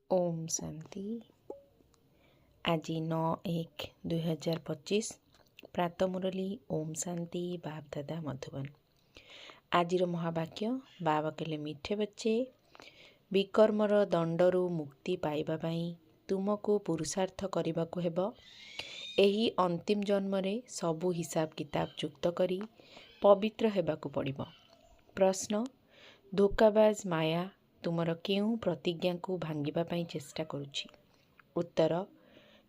ओम शांति। आज 9/1/2025 प्रात मुरली ओम शांति बाप दादा मधुबन। आज महावाक्य बाबा कहले मिठे बच्चे विकर्मर दंडरू मुक्ति पाइबा पाई तुमको पुरुषार्थ करबाकू हेबो। एही अंतिम जन्मरे सबू हिसाब किताब जुक्त करी पवित्र हेबाकू पड़िबो। प्रश्न, धोकाबाज माया तुमर केउं प्रतिज्ञा को भांगिबा पाई चेष्टा करुछि? उत्तर,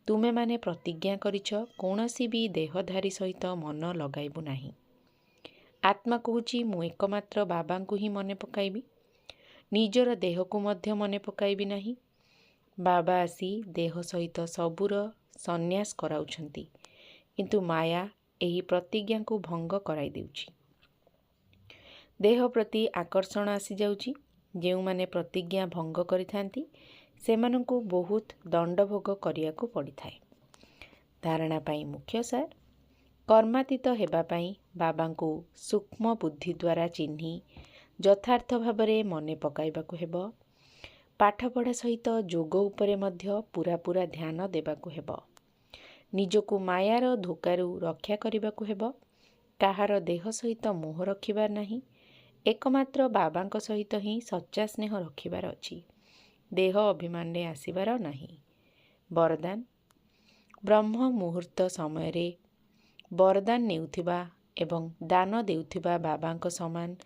तुमे माने प्रतिज्ञा करिछ कौनसी भी देहधारी सहित मन लगाइबु नाही। आत्मा कहूछि मु एकमात्र बाबा को ही मने पकाइबी, निजर देह को मध्य मने पकाइबी नाही। बाबा आसी देह सहित सबूर संन्यास कराउछंती, किंतु माया एही प्रतिज्ञा को भंग कराई देउछि। देह प्रति आकर्षण आसी जाउछि। जेउ माने प्रतिज्ञा भंग करिथांती सेमानंकु बहुत दंड भोग करियाकू पड़िथाए। धारणा पाई मुख्य सार, कर्मातीत हेबा पाई बाबांकु सूक्ष्म बुद्धि द्वारा चिन्ही यथार्थ भावरे मने पकाइबाकू हेबो। पाठपढ़ा सहित जोग उपरे मध्य पूरा पूरा ध्यान देबाकू हेबो। निजकू मायार धोकारु रक्षा करिबाकू हेबो। काहार देह सहित मोह रखिबार नाही। एकमात्र बाबांक सहित ही सच्चा स्नेह रखिबार अछि। देह अभिमान रे आसिबार नाही। वरदान, ब्रह्म मुहूर्त समय रे वरदान नेउथिबा एवं दान देउथिबा बाबांक समान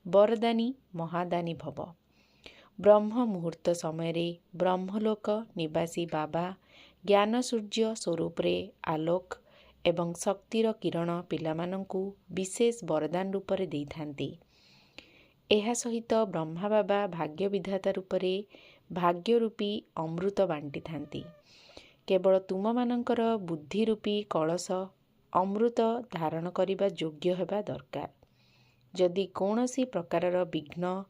वरदानी महादानी भव। ब्रह्म मुहूर्त समय रे ब्रह्मलोक निवासी बाबा ज्ञान सूर्य स्वरूप रे आलोक एवं शक्तिर किरण पिलामानंकु विशेष वरदान रूप रे देइथांती। एहा सहित ब्रह्मा बाबा भाग्य विधाता रूपरे भाग्य रूपी अमृत बांटी थांती। केवल तुम मानकर बुद्धि रूपी कलश अमृत धारण करिबा योग्य हेबा दरकार। जदि कौनसी प्रकारर विघ्न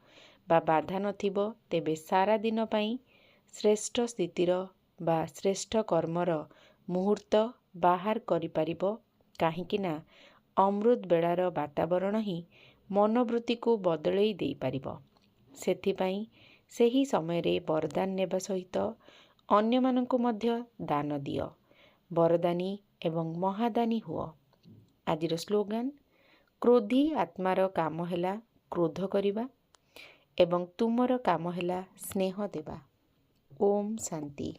बा बाधा नथिबो तेबे सारा दिन पाई श्रेष्ठ स्थितिर बा श्रेष्ठ कर्मर मुहूर्त बाहर करि पारिबो। काहेकि ना अमृत बेଳାର वातावरण ही मनोवृत्ति को बदलई देई पारिबो। सेथिपाई सेही समय रे वरदान नेबा सहित अन्य मानंकु मध्य दान दियो। वरदानी एवं महादानी हुओ। आजिर स्लोगान, क्रोधी आत्मार काम हेला क्रोध करिबा एवं तुमर काम हेला स्नेह देबा। ओम शांति।